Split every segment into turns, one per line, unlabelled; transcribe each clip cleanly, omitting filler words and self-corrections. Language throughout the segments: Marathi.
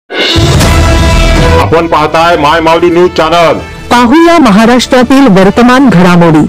आपण पाहताय माय माऊली न्यूज चॅनल।
पाहूया महाराष्ट्रातील वर्तमान घडामोडी।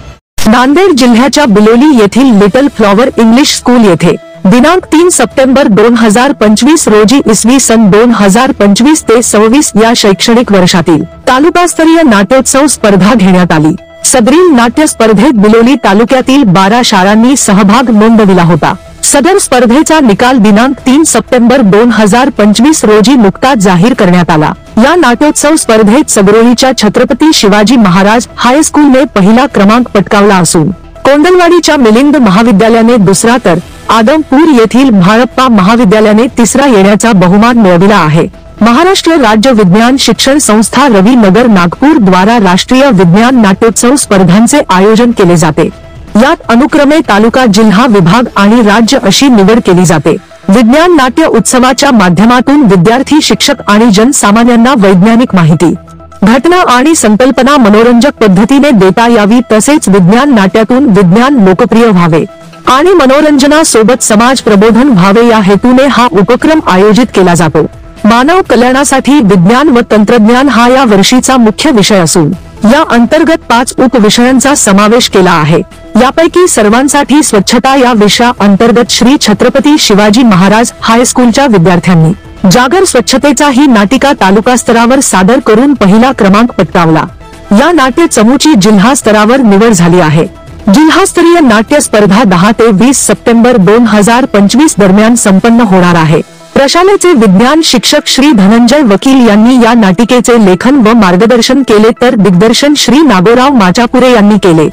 नांदेड जिल्ह्याच्या बिलोली येथील लिटल फ्लॉवर इंग्लिश स्कूल येथे दिनांक 3 सप्टेंबर 2025 रोजी इसवी सन 2025 ते 26 या शैक्षणिक वर्षातील तालुकास्तरीय नाट्योत्सव स्पर्धा घेण्यात आली। सदरील नाट्य स्पर्धेत बिलोली तालुक्यातील 12 शाळांनी सहभाग नोंदविला होता। सदर स्पर्धेचा निकाल दिनांक 3 सप्टेंबर 2025 रोजी नुकताच जाहीर करण्यात आला। या नाट्योत्सव स्पर्धेत सगरोलीच्या छत्रपती शिवाजी महाराज हायस्कूलने पहिला क्रमांक पटकावला असून कोंडलवाडीच्या मिलिंद महाविद्यालयाने दुसरा तर आदमपूर येथील भाळप्पा महाविद्यालयाने तिसरा येण्याचा बहुमान मिळविला आहे। महाराष्ट्र राज्य विज्ञान शिक्षण संस्था रवी नगर नागपूर द्वारा राष्ट्रीय विज्ञान नाट्योत्सव स्पर्धांचे आयोजन केले जाते। यात अनुक्रमे तालुका, जिल्हा, विभाग आणि राज्य अशी निवड केली जाते। विज्ञान नाट्य उत्सवाच्या माध्यमातून विद्यार्थी, शिक्षक आणि जनसामान्यांना वैज्ञानिक माहिती, घटना आणि संकल्पना मनोरंजक पद्धतीने देता यावी, तसेच विज्ञान नाट्यातून विज्ञान लोकप्रिय व्हावे आणि मनोरंजनासोबत समाज प्रबोधन व्हावे या हेतूने हा उपक्रम आयोजित केला जातो। मानव कल्याणासाठी विज्ञान व तंत्रज्ञान हा या वर्षीचा मुख्य विषय असून या अंतर्गत 5 उपविषयांचा समावेश केला आहे। यापैकी सर्वांसाठी स्वच्छता या विषया अंतर्गत श्री छत्रपती शिवाजी महाराज हायस्कूलच्या विद्यार्थ्यांनी जागर स्वच्छतेचा ही नाटिका तालुका स्तरावर सादर करून पहिला क्रमांक पटकावला। या नाट्य चमूची जिल्हा स्तरावर निवड झाली आहे। जिल्हास्तरीय नाट्य स्पर्धा 10 ते 20 सप्टेंबर 2025 दरम्यान संपन्न होणार आहे। प्रशालेचे विज्ञान शिक्षक श्री धनंजय वकील यांनी या नाटिकेचे लेखन व मार्गदर्शन केले, तर दिग्दर्शन श्री नागोराव माचापुरे यांनी केले।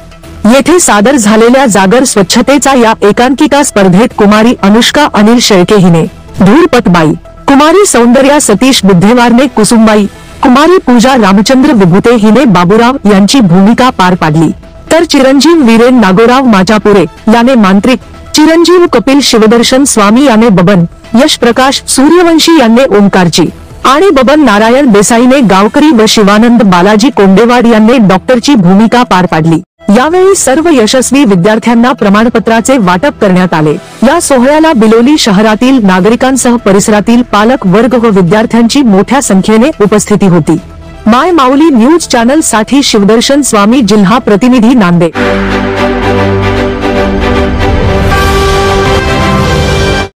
येथे सादर झालेल्या जागर स्वच्छतेचा या एकांकिका स्पर्धेत कुमारी अनुष्का अनिल शेळके हिने धूरपतबाई, कुमारी सौंदर्या सतीश बुद्धेवारने कुसुमबाई, कुमारी पूजा रामचंद्र विभूते हिने बाबूराव यांची भूमिका पार पाडली, तर चिरंजीव वीरेन नागोराव माचापुरे याने मांत्रिक, चिरंजीव कपिल शिवदर्शन स्वामी याने बबन, यश प्रकाश सूर्यवंशी यांनी ओंकारची आणि बबन नारायण देसाईने गावकरी व शिवानंद बालाजी कोंडेवाड यांनी डॉक्टरची भूमिका पार पाडली। यावेळी सर्व यशस्वी विद्यार्थ्यांना प्रमाणपत्राचे वाटप करण्यात आले। या सोहळ्याला बिलोली शहरातील नागरिकांसह परिसरातील पालक वर्ग व विद्यार्थ्यांची मोठ्या संख्येने उपस्थिती होती। माय माऊली न्यूज चॅनल साठी शिवदर्शन स्वामी, जिल्हा प्रतिनिधी, नांदेड।